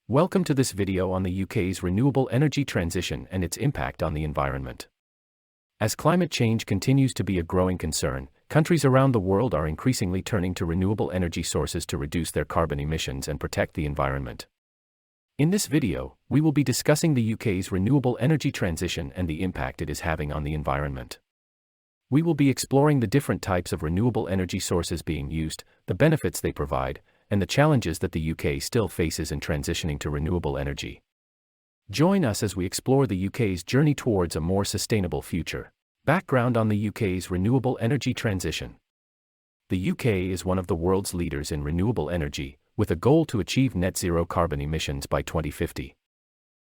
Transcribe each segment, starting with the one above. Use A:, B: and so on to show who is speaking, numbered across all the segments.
A: Welcome to this video on the UK's renewable energy transition and its impact on the environment. As climate change continues to be a growing concern, countries around the world are increasingly turning to renewable energy sources to reduce their carbon emissions and protect the environment. In this video, we will be discussing the UK's renewable energy transition and the impact it is having on the environment. We will be exploring the different types of renewable energy sources being used, the benefits they provide, and the challenges that the UK still faces in transitioning to renewable energy. Join us as we explore the UK's journey towards a more sustainable future. Background on the UK's renewable energy transition. The UK is one of the world's leaders in renewable energy, with a goal to achieve net zero carbon emissions by 2050.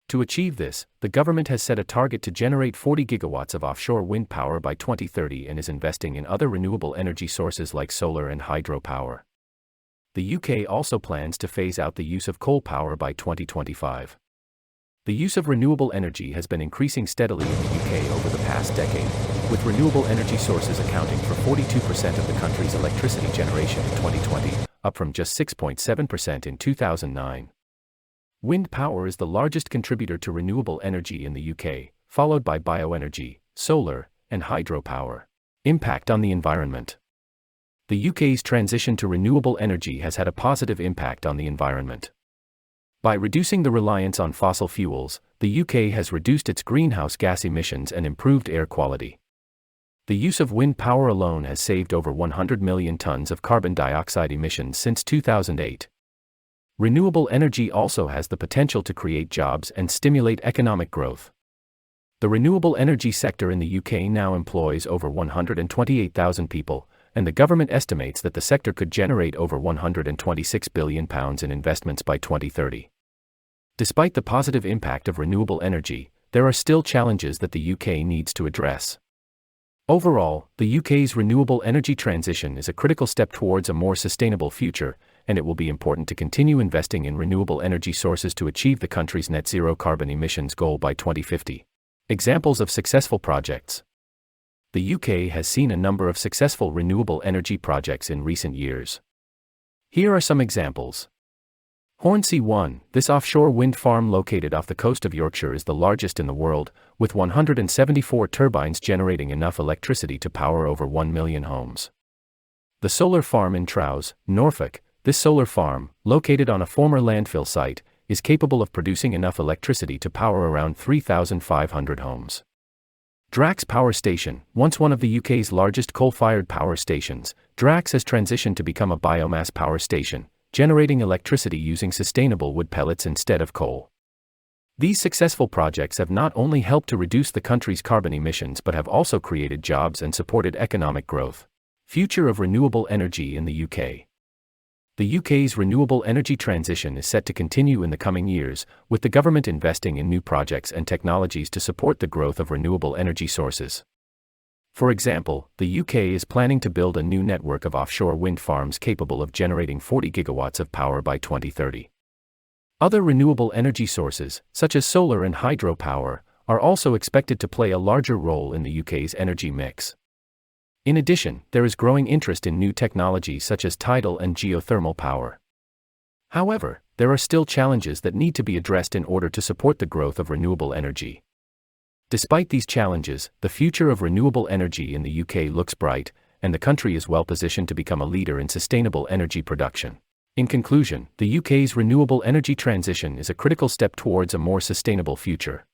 A: To achieve this, the government has set a target to generate 40 gigawatts of offshore wind power by 2030 and is investing in other renewable energy sources like solar and hydropower. The UK also plans to phase out the use of coal power by 2025. The use of renewable energy has been increasing steadily in the UK over the past decade, with renewable energy sources accounting for 42% of the country's electricity generation in 2020, up from just 6.7% in 2009. Wind power is the largest contributor to renewable energy in the UK, followed by bioenergy, solar, and hydropower. Impact on the environment. The UK's transition to renewable energy has had a positive impact on the environment. By reducing the reliance on fossil fuels, the UK has reduced its greenhouse gas emissions and improved air quality. The use of wind power alone has saved over 100 million tons of carbon dioxide emissions since 2008. Renewable energy also has the potential to create jobs and stimulate economic growth. The renewable energy sector in the UK now employs over 128,000 people, and the government estimates that the sector could generate over £126 billion in investments by 2030. Despite the positive impact of renewable energy, there are still challenges that the UK needs to address. Overall, the UK's renewable energy transition is a critical step towards a more sustainable future, and it will be important to continue investing in renewable energy sources to achieve the country's net zero carbon emissions goal by 2050. Examples of successful projects. The UK has seen a number of successful renewable energy projects in recent years. Here are some examples. Hornsea 1, this offshore wind farm located off the coast of Yorkshire is the largest in the world, with 174 turbines generating enough electricity to power over 1 million homes. The solar farm in Trowse, Norfolk, this solar farm, located on a former landfill site, is capable of producing enough electricity to power around 3,500 homes. Drax Power Station, once one of the UK's largest coal-fired power stations, Drax has transitioned to become a biomass power station, generating electricity using sustainable wood pellets instead of coal. These successful projects have not only helped to reduce the country's carbon emissions but have also created jobs and supported economic growth. Future of renewable energy in the UK. The UK's renewable energy transition is set to continue in the coming years, with the government investing in new projects and technologies to support the growth of renewable energy sources. For example, the UK is planning to build a new network of offshore wind farms capable of generating 40 gigawatts of power by 2030. Other renewable energy sources, such as solar and hydropower, are also expected to play a larger role in the UK's energy mix. In addition, there is growing interest in new technologies such as tidal and geothermal power. However, there are still challenges that need to be addressed in order to support the growth of renewable energy. Despite these challenges, the future of renewable energy in the UK looks bright, and the country is well positioned to become a leader in sustainable energy production. In conclusion, the UK's renewable energy transition is a critical step towards a more sustainable future.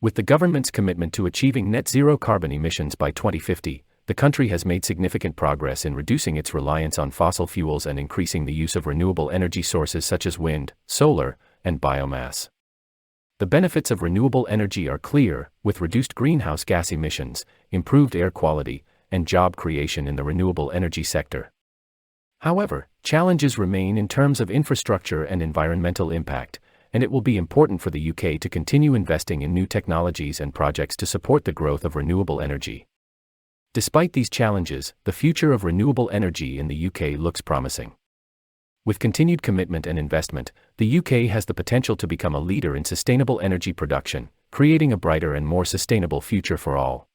A: With the government's commitment to achieving net zero carbon emissions by 2050, the country has made significant progress in reducing its reliance on fossil fuels and increasing the use of renewable energy sources such as wind, solar, and biomass. The benefits of renewable energy are clear, with reduced greenhouse gas emissions, improved air quality, and job creation in the renewable energy sector. However, challenges remain in terms of infrastructure and environmental impact, and it will be important for the UK to continue investing in new technologies and projects to support the growth of renewable energy. Despite these challenges, the future of renewable energy in the UK looks promising. With continued commitment and investment, the UK has the potential to become a leader in sustainable energy production, creating a brighter and more sustainable future for all.